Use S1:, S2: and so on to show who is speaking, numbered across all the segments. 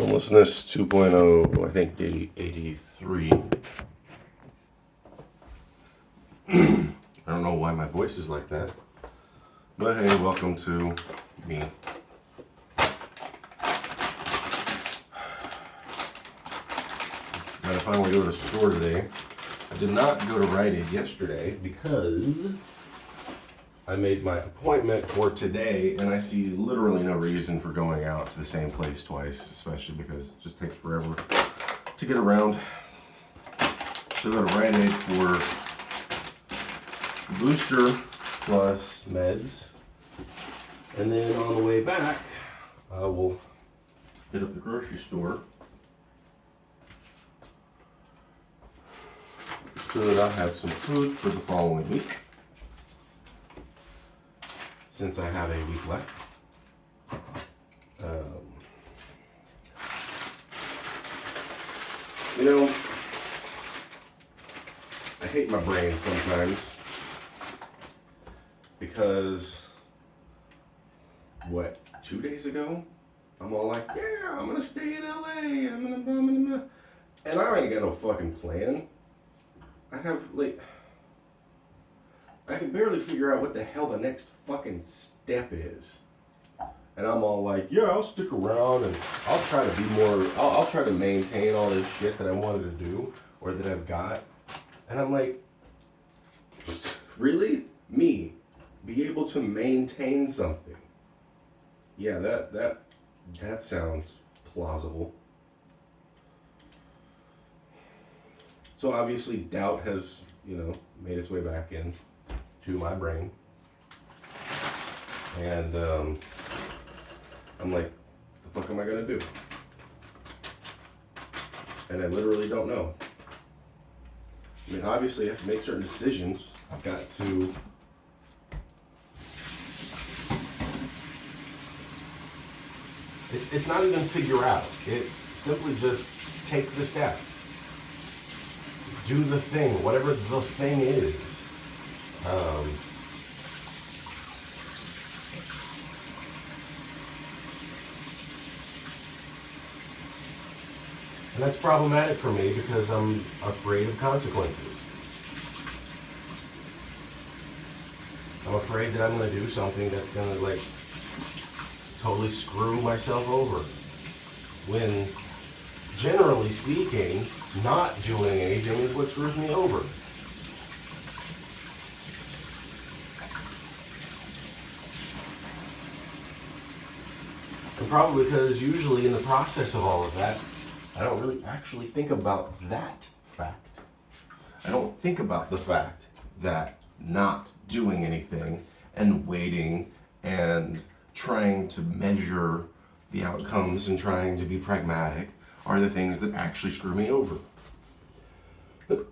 S1: Homelessness 2.0, I think 83. I don't know why my voice is like that. But hey, welcome to me. Gotta finally go to the store today. I did not go to Rite Aid yesterday because I made my appointment for today, and I see literally no reason for going out to the same place twice, especially because it just takes forever to get around. So I go to Rite Aid for booster plus meds, and then on the way back, I will hit up the grocery store so that I'll have some food for the following week, since I have a week left. You know, I hate my brain sometimes because, 2 days ago, I'm all like, yeah, I'm gonna stay in LA, and I ain't got no fucking plan. I can barely figure out what the hell the next fucking step is. And I'm all like, yeah, I'll stick around and I'll try to be more, I'll try to maintain all this shit that I wanted to do or that I've got. And I'm like, really? Me? Be able to maintain something? Yeah, that sounds plausible. So obviously doubt has, made its way back in to my brain. And I'm like, the fuck am I gonna do? And I literally don't know. I mean, obviously I have to make certain decisions. I've got to it's not even figure out. It's simply just take the step. Do the thing, whatever the thing is. And that's problematic for me because I'm afraid of consequences. I'm afraid that I'm going to do something that's going to totally screw myself over. When, generally speaking, not doing anything is what screws me over. And probably because usually in the process of all of that, I don't really actually think about that fact. I don't think about the fact that not doing anything and waiting and trying to measure the outcomes and trying to be pragmatic are the things that actually screw me over. What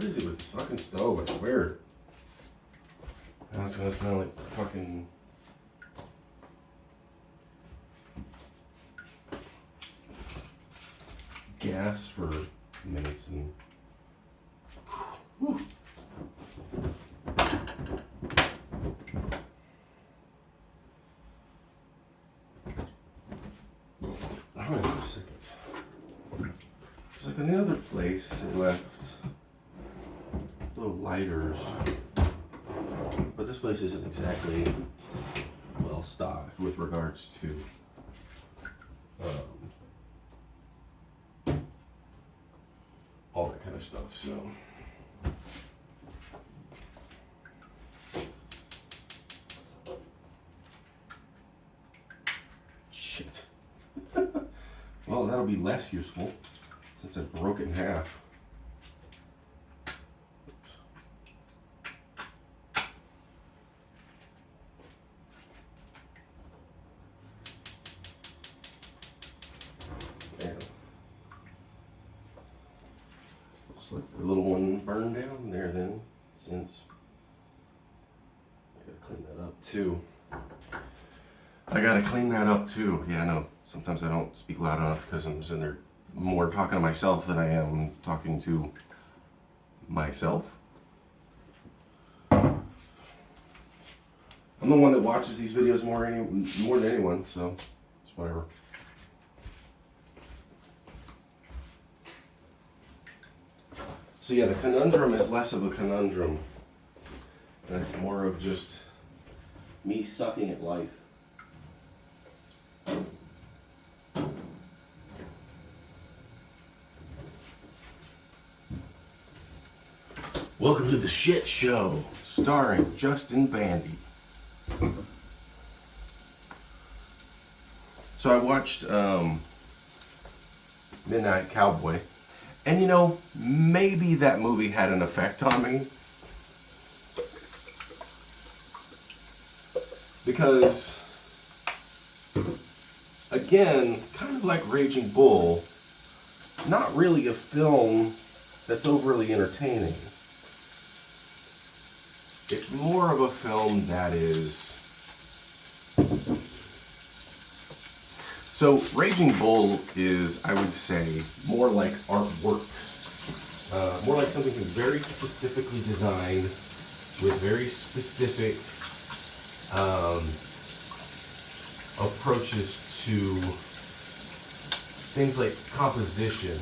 S1: is it with this fucking stove? I swear. Now it's gonna smell like fucking gas for minutes and. Whew. Hold on a second. It's like in the other place they left little lighters, but this place isn't exactly well stocked with regards to all that kind of stuff. So. Shit. Well, that'll be less useful since I broke it in half. Just let the little one burn down there then, since I gotta clean that up too. Yeah, I know. Sometimes I don't speak loud enough because I'm sitting there more talking to myself than I am talking to myself. I'm the one that watches these videos more than anyone, so it's whatever. So yeah, the conundrum is less of a conundrum, and it's more of just me sucking at life. Welcome to the Shit Show, starring Justin Bandy. So I watched Midnight Cowboy, and you know, maybe that movie had an effect on me. Because, again, kind of like Raging Bull, not really a film that's overly entertaining. It's more of a film that is... So, Raging Bull is, I would say, more like artwork. More like something that's very specifically designed with very specific approaches to things like composition.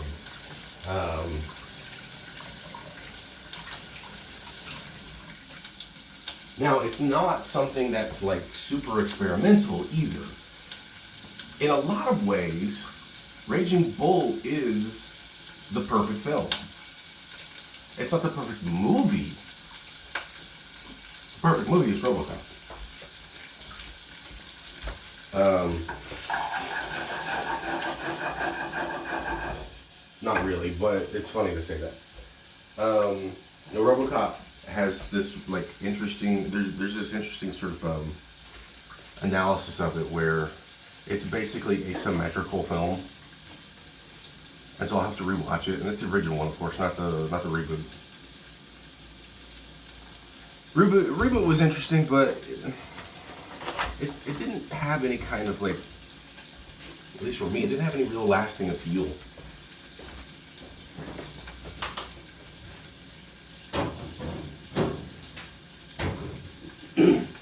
S1: Now, it's not something that's like super experimental either. In a lot of ways, Raging Bull is the perfect film. It's not the perfect movie. The perfect movie is RoboCop. Not really, but it's funny to say that. RoboCop has this like interesting. There's this interesting sort of analysis of it where it's basically a symmetrical film, and so I'll have to rewatch it. And it's the original one, of course, not the reboot. Reboot was interesting, but it didn't have any kind of like, at least for me, it didn't have any real lasting appeal.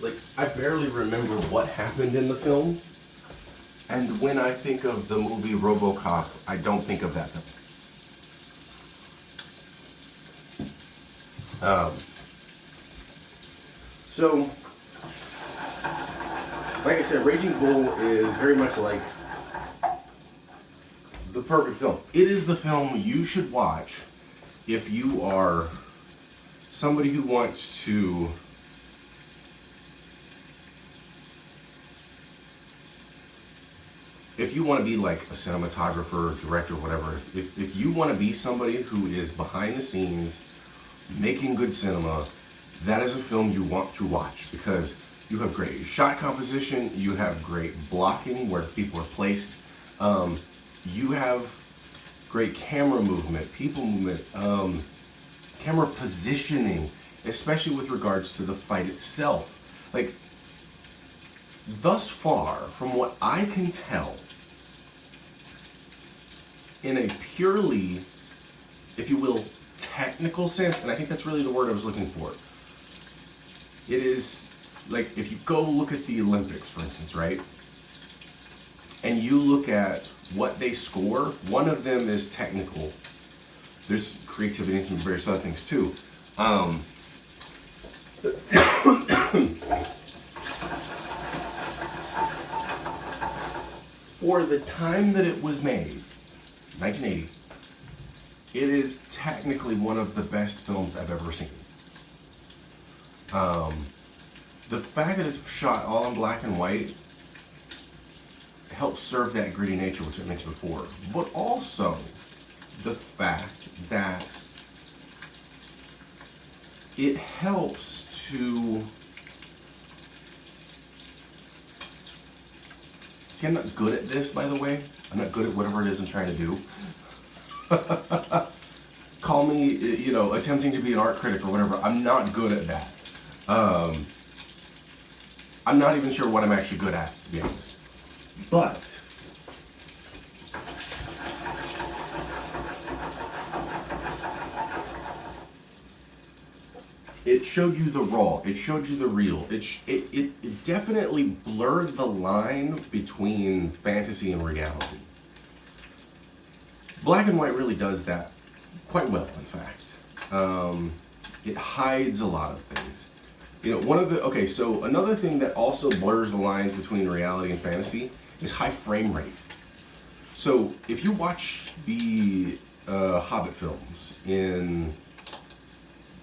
S1: Like, I barely remember what happened in the film, and when I think of the movie RoboCop, I don't think of that film. So, like I said, Raging Bull is very much like the perfect film. It is the film you should watch if you are somebody who wants to be like a cinematographer, director, whatever, if you want to be somebody who is behind the scenes making good cinema, that is a film you want to watch, because you have great shot composition, you have great blocking where people are placed, you have great camera movement, people movement, camera positioning, especially with regards to the fight itself. Like, thus far, from what I can tell, in a purely, if you will, technical sense, and I think that's really the word I was looking for, it is, like, if you go look at the Olympics, for instance, right, and you look at what they score, one of them is technical. There's creativity and some various other things, too. For the time that it was made, 1980, it is technically one of the best films I've ever seen. The fact that it's shot all in black and white helps serve that gritty nature, which I mentioned before, but also the fact that it helps to... See, I'm not good at this, by the way. I'm not good at whatever it is I'm trying to do. Call me, you know, attempting to be an art critic or whatever. I'm not good at that. I'm not even sure what I'm actually good at, to be honest. But It showed you the raw. It showed you the real. It definitely blurred the line between fantasy and reality. Black and white really does that quite well, in fact. It hides a lot of things. So another thing that also blurs the lines between reality and fantasy is high frame rate. So if you watch the Hobbit films in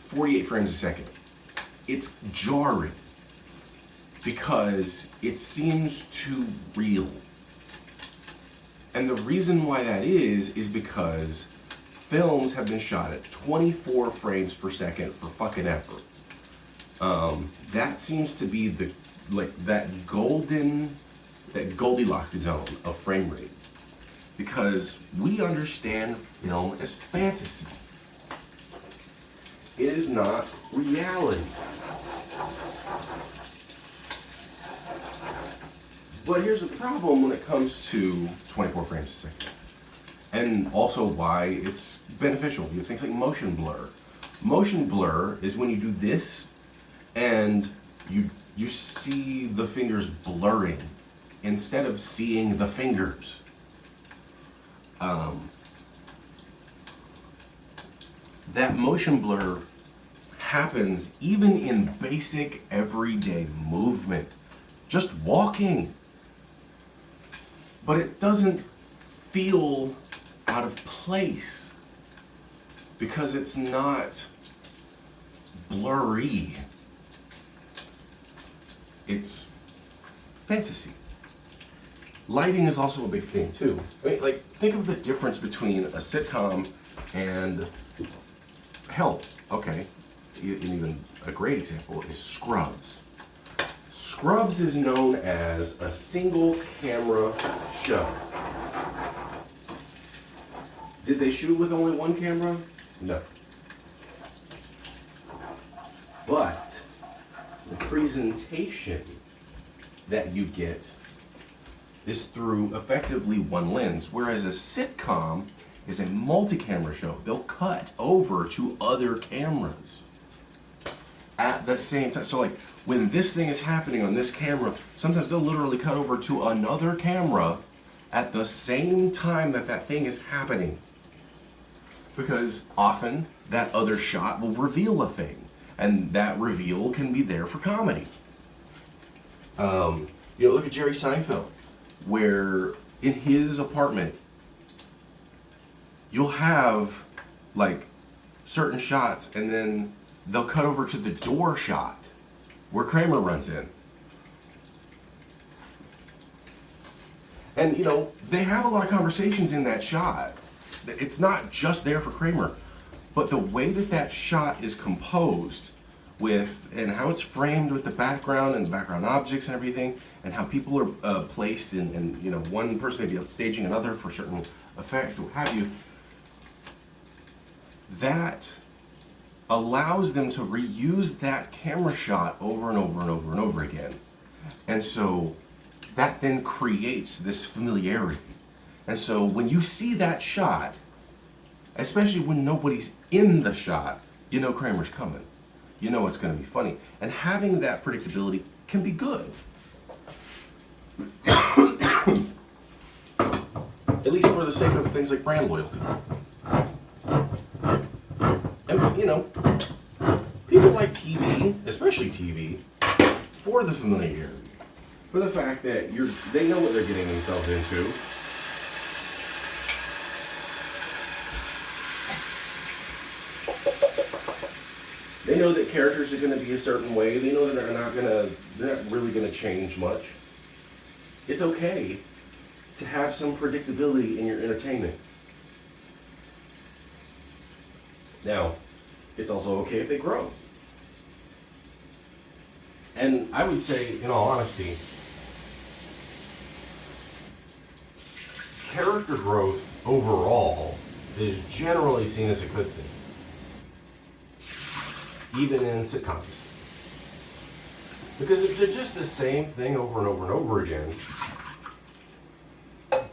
S1: 48 frames a second, it's jarring because it seems too real. And the reason why that is because films have been shot at 24 frames per second for fucking ever. That seems to be that Goldilocks zone of frame rate. Because we understand film as fantasy. It is not reality. But here's the problem when it comes to 24 frames a second. And also why it's beneficial. You have things like motion blur. Motion blur is when you do this and you see the fingers blurring instead of seeing the fingers. That motion blur happens even in basic everyday movement, just walking. But it doesn't feel out of place because it's not blurry. It's fantasy. Lighting is also a big thing too. I mean, think of the difference between a sitcom and even a great example is Scrubs. Scrubs is known as a single camera show. Did they shoot with only one camera? No. But the presentation that you get is through effectively one lens, whereas a sitcom is a multi-camera show. They'll cut over to other cameras at the same time. So when this thing is happening on this camera, sometimes they'll literally cut over to another camera at the same time that thing is happening. Because often that other shot will reveal a thing, and that reveal can be there for comedy. Look at Jerry Seinfeld, where in his apartment, you'll have certain shots and then they'll cut over to the door shot where Kramer runs in. And they have a lot of conversations in that shot. It's not just there for Kramer, but the way that shot is composed and how it's framed with the background and the background objects and everything, and how people are placed and one person may be upstaging another for certain effect or what have you, that allows them to reuse that camera shot over and over and over and over again. And so that then creates this familiarity. And so when you see that shot, especially when nobody's in the shot, you know Kramer's coming. You know it's going to be funny. And having that predictability can be good. At least for the sake of things like brand loyalty. And, people like TV, especially TV, for the familiarity. For the fact that they know what they're getting themselves into. They know that characters are going to be a certain way. They know that they're not really going to change much. It's okay to have some predictability in your entertainment. Now, it's also okay if they grow. And I would say, in all honesty, character growth overall is generally seen as a good thing. Even in sitcoms. Because if they're just the same thing over and over and over again,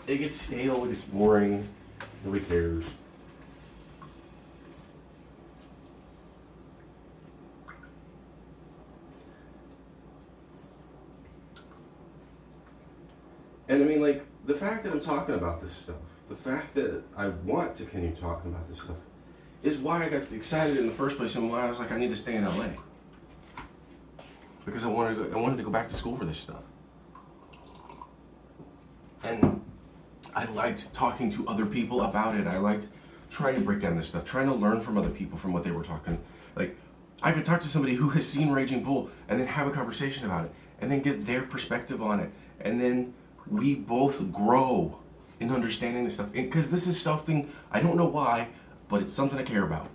S1: it gets stale, it gets boring, nobody cares. And I mean, like, the fact that I'm talking about this stuff, the fact that I want to continue talking about this stuff, is why I got excited in the first place, and why I was like, I need to stay in LA. Because I wanted to go back to school for this stuff. And I liked talking to other people about it. I liked trying to break down this stuff, trying to learn from other people from what they were talking. Like, I could talk to somebody who has seen Raging Bull and then have a conversation about it and then get their perspective on it. And then we both grow in understanding this stuff. Because this is something, I don't know why, but it's something I care about.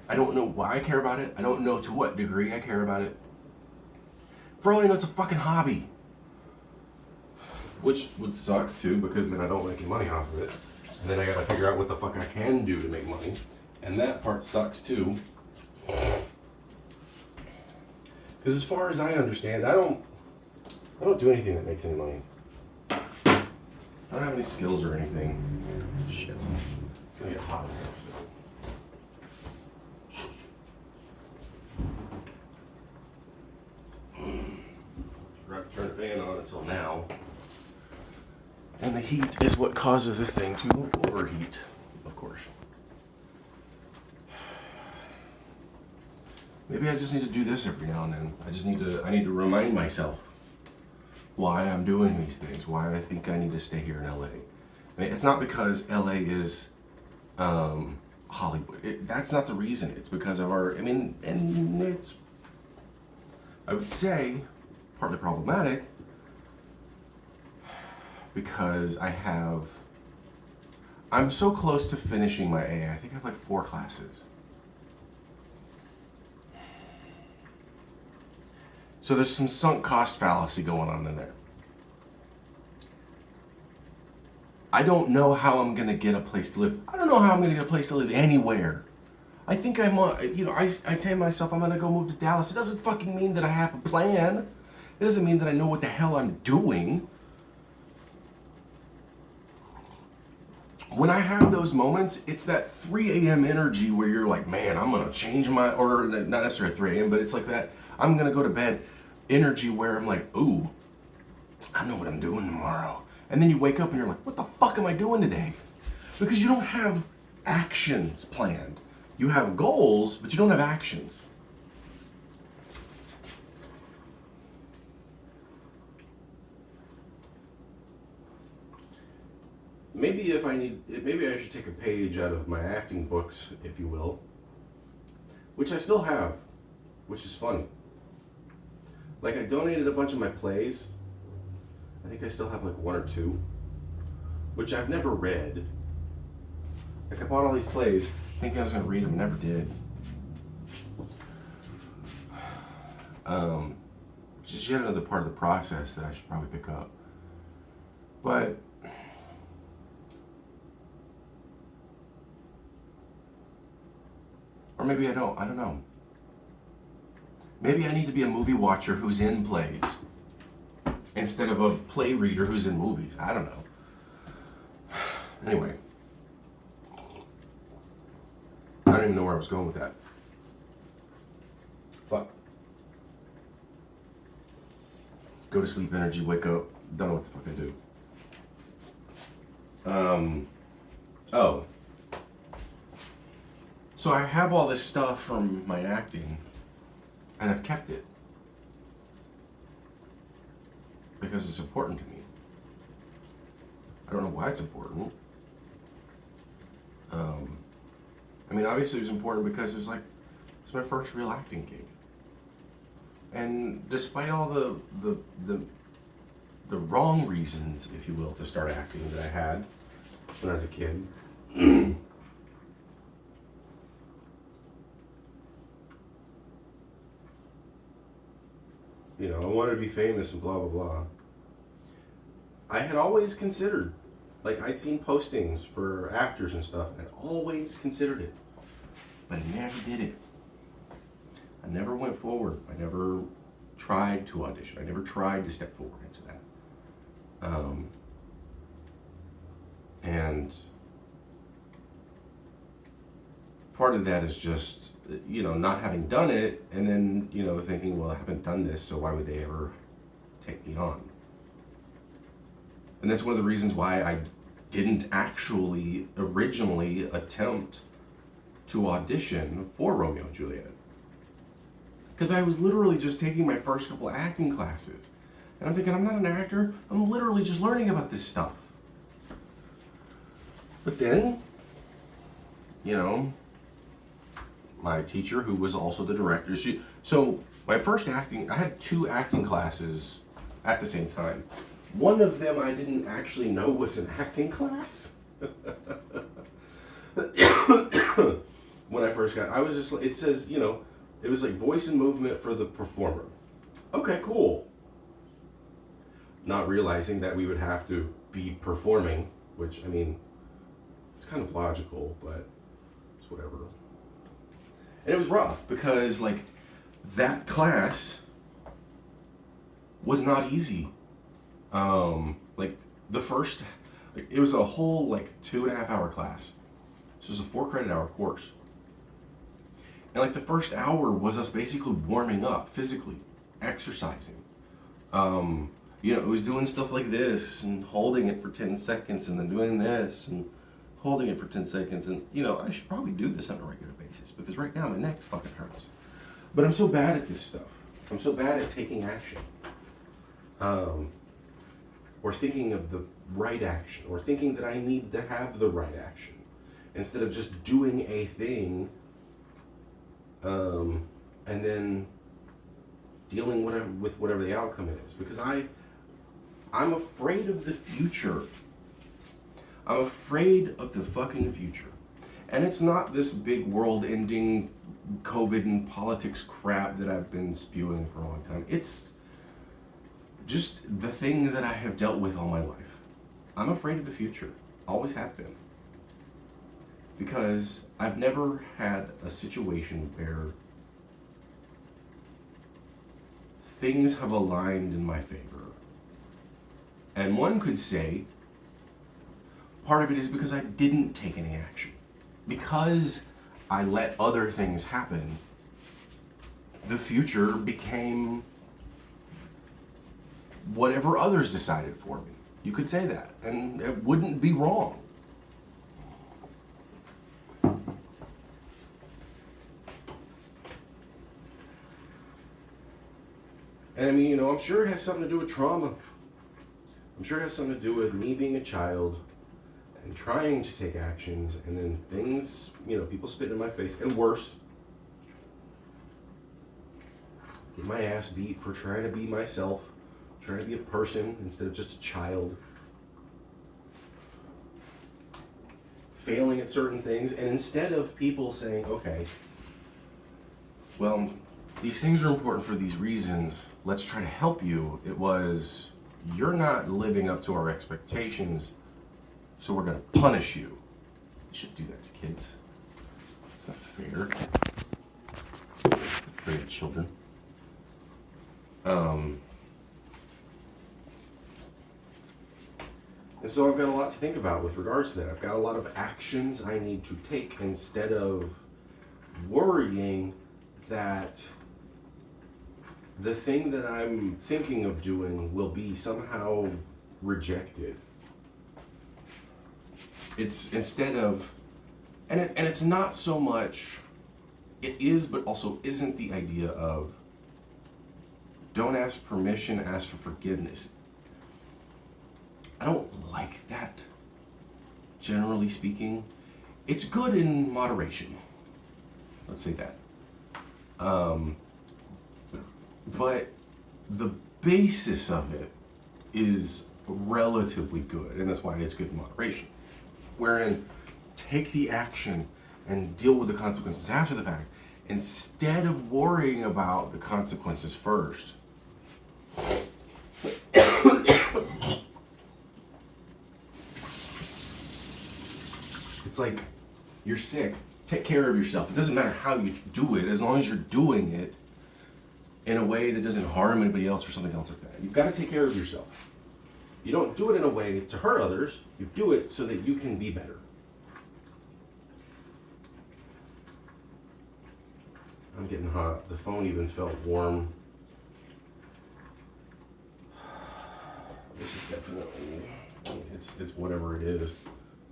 S1: I don't know why I care about it. I don't know to what degree I care about it. For all I know, it's a fucking hobby. Which would suck too, because then I don't make any money off of it. And then I gotta figure out what the fuck I can do to make money. And that part sucks too. Because as far as I understand, I don't do anything that makes any money. I don't have any skills or anything. Shit. It's gonna get hot in here. Forgot to turn the fan on until now. And the heat is what causes this thing to overheat, of course. Maybe I just need to do this every now and then. I need to remind myself why I'm doing these things, why I think I need to stay here in LA. I mean, it's not because LA is Hollywood. That's not the reason. It's because of and it's, I would say, partly problematic, because I'm so close to finishing my AA. I think I have like 4 classes. So there's some sunk cost fallacy going on in there. I don't know how I'm going to get a place to live. I don't know how I'm going to get a place to live anywhere. I think I tell myself I'm going to go move to Dallas. It doesn't fucking mean that I have a plan. It doesn't mean that I know what the hell I'm doing. When I have those moments, it's that 3 a.m. energy where you're like, man, I'm going to change or not necessarily 3 a.m., but it's like that, I'm going to go to bed energy where I'm like, ooh, I know what I'm doing tomorrow. And then you wake up and you're like, what the fuck am I doing today? Because you don't have actions planned. You have goals, but you don't have actions. Maybe I should take a page out of my acting books, if you will, which I still have, which is funny. Like, I donated a bunch of my plays. I think I still have like 1 or 2, which I've never read. Like, I bought all these plays thinking I was going to read them, never did. Which is yet another part of the process that I should probably pick up. But or maybe I don't know. Maybe I need to be a movie watcher who's in plays instead of a play reader who's in movies. I don't know. Anyway. I don't even know where I was going with that. Fuck. Go to sleep energy, wake up, don't know what the fuck I do. Oh. So I have all this stuff from my acting, and I've kept it. Because it's important to me. I don't know why it's important. I mean, obviously it was important because it's my first real acting gig. And despite all the wrong reasons, if you will, to start acting that I had when I was a kid, you know, I wanted to be famous and blah, blah, blah. I had always considered, like, I'd seen postings for actors and stuff, and I'd always considered it. But I never did it. I never went forward. I never tried to audition. I never tried to step forward into that. And part of that is just, you know, not having done it, and then, you know, thinking, well, I haven't done this, so why would they ever take me on? And that's one of the reasons why I didn't actually originally attempt to audition for Romeo and Juliet. Because I was literally just taking my first couple acting classes. And I'm thinking, I'm not an actor, I'm literally just learning about this stuff. But then, my teacher, who was also the director, so my first acting, I had 2 acting classes at the same time. One of them I didn't actually know was an acting class. When I first got, I was just, it says, it was like voice and movement for the performer. Okay, cool. Not realizing that we would have to be performing, which, it's kind of logical, but it's whatever. And it was rough because, that class was not easy. It was a whole, 2.5 hour class. So it was a 4 credit hour course. And, the first hour was us basically warming up physically, exercising. It was doing stuff like this and holding it for 10 seconds and then doing this and holding it for 10 seconds. And, I should probably do this on a regular basis because right now my neck fucking hurts. But I'm so bad at this stuff. I'm so bad at taking action. Or thinking of the right action, or thinking that I need to have the right action, instead of just doing a thing, and then dealing with whatever the outcome is. Because I'm afraid of the future. I'm afraid of the fucking future. And it's not this big world-ending COVID and politics crap that I've been spewing for a long time. It's just the thing that I have dealt with all my life. I'm afraid of the future. Always have been. Because I've never had a situation where things have aligned in my favor. And one could say part of it is because I didn't take any action. Because I let other things happen, the future became whatever others decided for me. You could say that, and it wouldn't be wrong. And I'm sure it has something to do with trauma. I'm sure it has something to do with me being a child and trying to take actions, and then things, people spit in my face, and worse. Get my ass beat for trying to be myself, trying to be a person instead of just a child. Failing at certain things, and instead of people saying, okay, well, these things are important for these reasons, let's try to help you, it was, you're not living up to our expectations, so we're going to punish you. You should do that to kids. It's not fair. It's not fair to children. And so I've got a lot to think about with regards to that. I've got a lot of actions I need to take instead of worrying that the thing that I'm thinking of doing will be somehow rejected. It's instead of, and it's not so much, it is, but also isn't the idea of don't ask permission, ask for forgiveness. I don't like that, generally speaking. It's good in moderation. Let's say that. But the basis of it is relatively good, and that's why it's good in moderation. Wherein, take the action and deal with the consequences after the fact, instead of worrying about the consequences first. It's like, you're sick, take care of yourself. It doesn't matter how you do it, as long as you're doing it in a way that doesn't harm anybody else or something else like that. You've got to take care of yourself. You don't do it in a way to hurt others, you do it so that you can be better. I'm getting hot. The phone even felt warm. This is definitely It's whatever it is.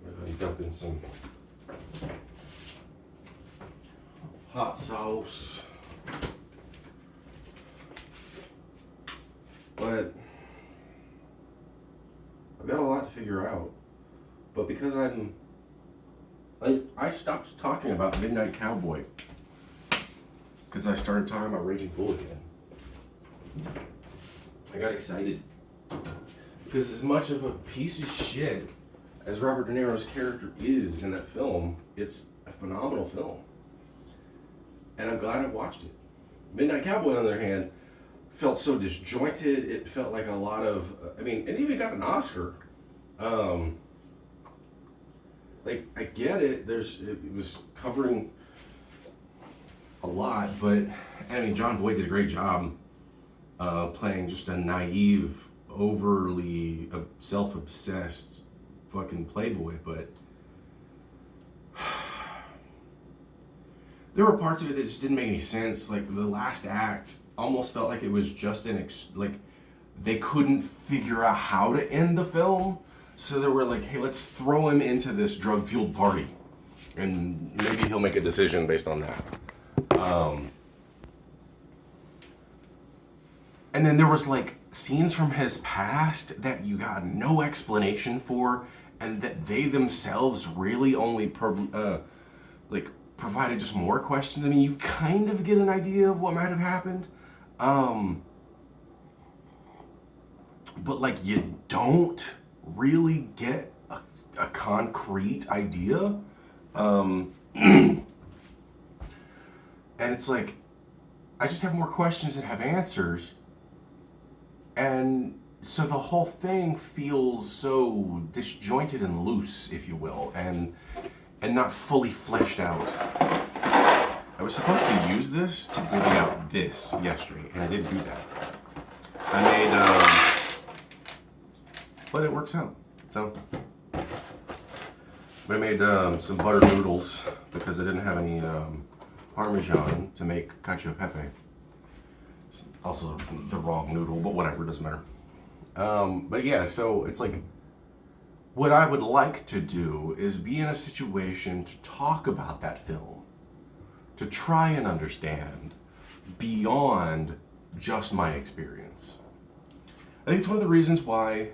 S1: I'm dumping some hot sauce. But I've got a lot to figure out. But because I stopped talking about Midnight Cowboy because I started talking about Raging Bull again. I got excited because as much of a piece of shit as Robert De Niro's character is in that film, it's a phenomenal film. And I'm glad I watched it. Midnight Cowboy, on the other hand, felt so disjointed. It felt like a lot of, it even got an Oscar. I get it. It was covering a lot, but John Voight did a great job playing just a naive, overly self-obsessed fucking playboy. But there were parts of it that just didn't make any sense. Like the last act almost felt like it was just they couldn't figure out how to end the film. So they were like, hey, let's throw him into this drug-fueled party. And maybe he'll make a decision based on that. And then there was scenes from his past that you got no explanation for, and that they themselves really only provided just more questions. You kind of get an idea of what might have happened. But you don't really get a concrete idea. And it's I just have more questions than have answers. And so the whole thing feels so disjointed and loose, if you will, and not fully fleshed out. I was supposed to use this to dig out this yesterday, and I didn't do that. But it works out. So I made some butter noodles because I didn't have any Parmesan to make cacio e pepe. It's also the wrong noodle, but whatever, it doesn't matter. But yeah, so it's what I would like to do is be in a situation to talk about that film, to try and understand beyond just my experience. I think it's one of the reasons why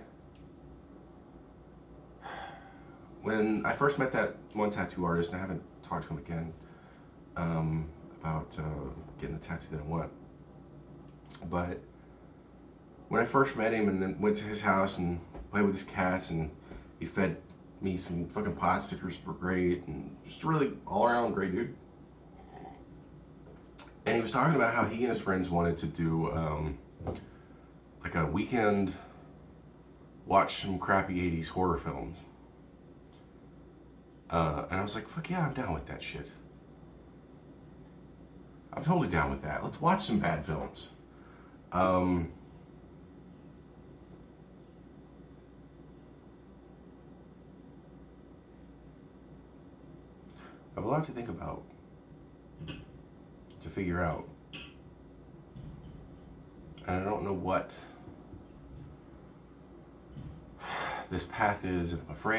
S1: when I first met that one tattoo artist, and I haven't talked to him again about getting the tattoo that I want, but when I first met him and then went to his house and played with his cats, and he fed me some fucking pot stickers were great, and just really all around great dude. And he was talking about how he and his friends wanted to do a weekend, watch some crappy 80s horror films. And I was like, fuck yeah, I'm down with that shit. I'm totally down with that. Let's watch some bad films. I have a lot to think about, to figure out. And I don't know what this path is, and I'm afraid